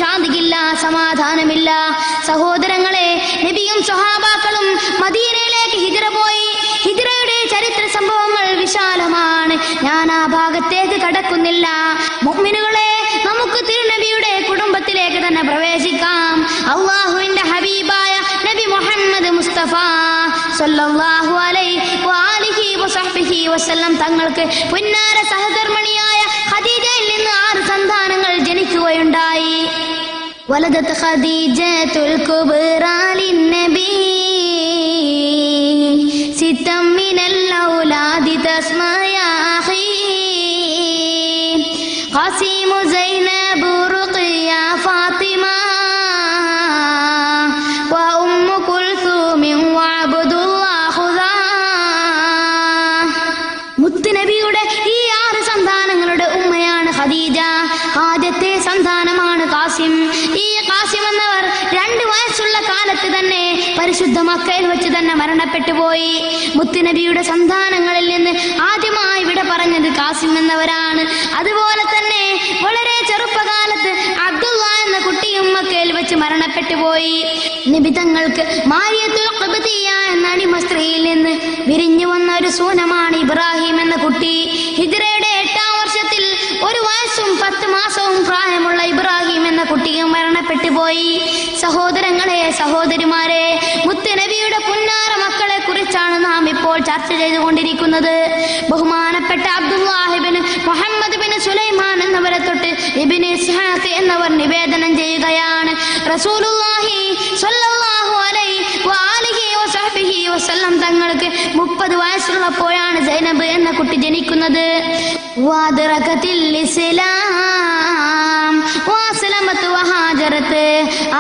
ശാന്തിയില്ല, സമാധാനമില്ല. സഹോദരങ്ങളെ, നബിയും സ്വഹാബാക്കളും മദീനയിലേക്ക് ഹിജ്റ പോയി. ഹിജ്റയുടെ ചരിത്ര സംഭവങ്ങൾ വിശാലമാണ്. ഞാൻ ആ ഭാഗത്തേക്ക് കടക്കുന്നില്ല. മുഅ്മിനുകളെ, നമുക്ക് തിരുനബിയുടെ കുടുംബത്തിലേക്ക് തന്നെ പ്രവേശിക്കാം. അല്ലാഹുവിന്റെ ഹബീബായ നബി മുഹമ്മദ് മുസ്തഫ സല്ലല്ലാഹു അലൈഹി വആലിഹി വസഹ്ബിഹി വസല്ലം തങ്ങൾക്ക് പുന്നാര സഹധർമ്മിണിയായ ഖദീജയിൽ നിന്ന് 6 സന്താനങ്ങൾ ജനിക്കുകയുണ്ടായി. വലദത് ഖദീജത്തുൽ കുബ്റാ ലിന്നബി സിത്തം മിനൽ ഔലാദി തസ്മാ യാ അഖീ ഖാസിം സൈനബ റുഖിയ ഫാത്തിമ വ ഉമ്മു കുൽസൂം വ അബ്ദുല്ലാഹ് ഖുദാ. മുത്തുനബിയുടെ ഈ 6 സന്താനങ്ങളുടെ ഉമ്മയാണ് ഖദീജ. ആദ്യത്തെ സന്താനമാണ് ഖാസിം. ഈ ഖാസിം എന്നവർ 2 വയസ്സുള്ള കാലത്ത് തന്നെ പരിശുദ്ധ മക്കയിൽ വെച്ച് തന്നെ മരണപ്പെട്ടു പോയി. മുത്തുനബിയുടെ സന്താനങ്ങളിൽ നിന്ന് ആദ്യമായി വിട പറഞ്ഞത് ഖാസിം എന്നവരാണ്. അതുപോലെ തന്നെ വളരെ ചെറുപ്പകാലത്ത് അബ്ദുള്ള എന്ന കുട്ടിയും മക്കയിൽ വെച്ച് മരണപ്പെട്ടു പോയി. നബി തങ്ങൾക്ക് മാരിയത്തുൽ ഖിബ്തിയ്യ എന്ന അടിമ സ്ത്രീയിൽ നിന്ന് വിരിഞ്ഞു വന്ന ഒരു സൂനമാണ് ഇബ്രാഹിം എന്ന കുട്ടി. ഹിജ്റയുടെ 8-ാം വർഷത്തിൽ 1 വയസ്സും 10 മാസവും പ്രായമുള്ള ഇബ്രാഹിം എന്ന കുട്ടിയും മരണപ്പെട്ടു പോയി. സഹോദരങ്ങളെ, സഹോദരിമാരെ, മുത്തുനബിയുടെ പുന്നാര മക്കളെ കുറിച്ചാണ് നാം ഇപ്പോൾ ചർച്ച ചെയ്തുകൊണ്ടിരിക്കുന്നത്. ബഹുമാനപ്പെട്ട അബ്ദുല്ലാഹിബ്നു മുഹമ്മദ് ബിൻ സുലൈമാൻ എന്നവരെ തൊട്ട് ഇബ്നു ഇസ്ഹാഖ് എന്നവർ നിവേദനം ചെയ്യുകയാണ്, റസൂലുള്ളാഹി സ്വല്ലല്ലാഹു അലൈഹി വആലിഹി വസഹ്ബിഹി വസല്ലം തങ്ങൾക്ക് 30 വയസ്സുള്ളപ്പോഴാണ് സൈനബ് എന്ന കുട്ടി ജനിക്കുന്നത്. വാദറകത്തിൽ ഇസ്ലാം വഅസ്ലമത് വഹാജറത്.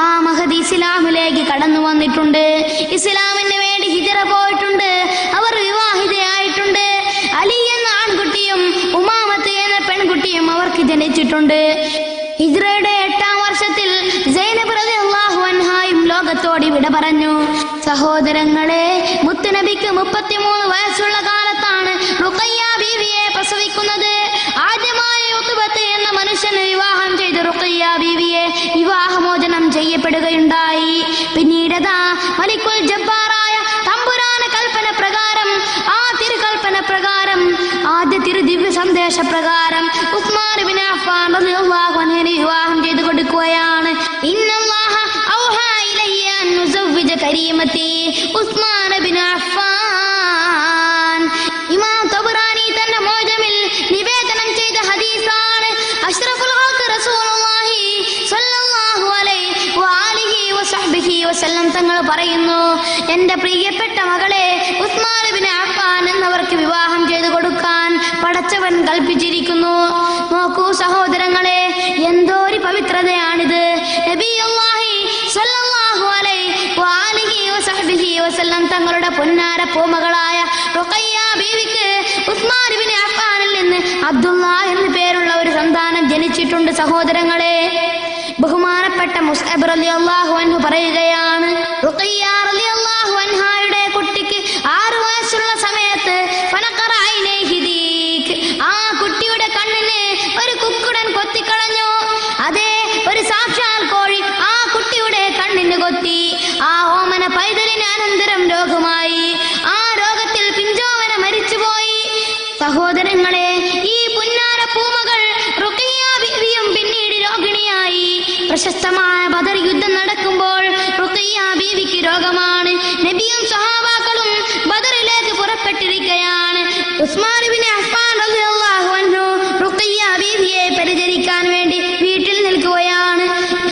ആ മഹദി ഇസ്ലാമിലേക്ക് കടന്നു വന്നിട്ടുണ്ട്. ഇസ്ലാമിന് വേണ്ടി ഹിജ്റ പോയിട്ടുണ്ട്. അവർ വിവാഹിതയായിട്ടുണ്ട്. അലി എന്ന ആൺകുട്ടിയും ഉമാമത്ത് എന്ന പെൺകുട്ടിയും അവർക്ക് ജനിച്ചിട്ടുണ്ട്. ഹിജ്റയുടെ 8-ാം വർഷത്തിൽ സൈനബ് റളിയല്ലാഹു അൻഹായും ലോകത്തോട് വിട പറഞ്ഞു. സഹോദരങ്ങളെ, മുത്തുനബിക്ക് 33 വയസ്സുള്ള കാലത്താണ് റുഖയ്യ ബീവിയെ പ്രസവിക്കുന്നത്. ആദ്യമായി ഉത്ബത്ത് എന്ന മനുഷ്യന് വിവാഹം ചെയ്ത് റുഖയ്യ ബീവിയെ വിവാഹമോചനം ചെയ്യപ്പെടുകയുണ്ടായി. പിന്നീടതാ മലിക്കുൽ ജബ്ബാറായ തമ്പുരാന കൽപ്പന പ്രകാരം, ആ തിരുകൽപ്പന പ്രകാരം, ആദ്യ തിരുദിവ്യ സന്ദേശ പ്രകാരം ഉസ്മാൻ ഇബ്നു അഫ്ഫാൻ റളിയല്ലാഹു അൻഹുവിനെ വിവാഹം ചെയ്തു കൊടുക്കുകയാണ്. ഇന്നല്ലാഹ ഔഹാ ഇലയ്യ അൻ നുസവ്വിജ കരീമതി ഉസ്മാൻ ഇബ്നു അഫ്ഫാൻ. ഇമാം തബറാനി തന്റെ മുഅ്ജമിൽ നിവേദനം ചെയ്ത ഹദീസാണ്. അഷ്റഫുൽ ഖൽഖ് റസൂലുള്ളാഹി സ്വല്ലല്ലാഹു അലൈഹി വആലിഹി വസഹ്ബിഹി വസല്ലം തങ്ങൾ പറയുന്നു, എന്റെ പ്രിയപ്പെട്ട മകളെ ഉസ്മാൻ ഇബ്നു അഫ്ഫാൻ എന്നവർക്ക് വിവാഹം ചെയ്തു കൊടുക്കാൻ പടച്ചവൻ കൽപ്പിച്ചിരിക്കുന്നു. നോക്കൂ സഹോദരങ്ങളെ, എന്തോരു പവിത്രതയാണിത്. നബിയുള്ളാഹി സ്വല്ലല്ലാഹു അലൈഹി വആലിഹി വസഹ്ബിഹി വസല്ലം തങ്ങളുടെ പൊന്നാര പൂമകളായ റുഖയ്യ ബീവിക്ക് ഉസ്മാൻ ഇബ്നു അഫ്ഫാനിൽ നിന്ന് അബ്ദുള്ള എന്ന പേരുള്ള ഒരു സന്താനം ജനിച്ചിട്ടുണ്ട്. സഹോദരങ്ങളെ, ബഹുമാനപ്പെട്ട മുസ്അബ് റളിയല്ലാഹു അൻഹു പറയുകയാണ്, റുഖയ്യ റളിയല്ലാഹു അൻഹായുടെ കുട്ടിക്ക് 6 വയസ്സുള്ള സമയത്ത് ഫനഖറ ഐനൈഹി ദീക്, ആ കുട്ടിയുടെ കണ്ണിന് ഒരു കുക്കുടൻ കൊത്തിക്കളഞ്ഞു. അതേ, ഒരു സാക്ഷാൽ കോഴി ആ കുട്ടിയുടെ കണ്ണിന് കൊത്തി. ആ ഓമന പൈതലിന് അനന്തരം രോഗമായി. ആ രോഗത്തിൽ പിഞ്ചോമന മരിച്ചുപോയി. സഹോദരങ്ങളെ, ഈ പുന്നാര പൂമകൾ റുഖയ്യ ബീവിയും പിന്നീട് രോഗിണിയായി. പ്രശസ്തമായ ബദർ യുദ്ധം നടക്കുമ്പോൾ റുഖയ്യ ബീവിക്ക് രോഗമായി.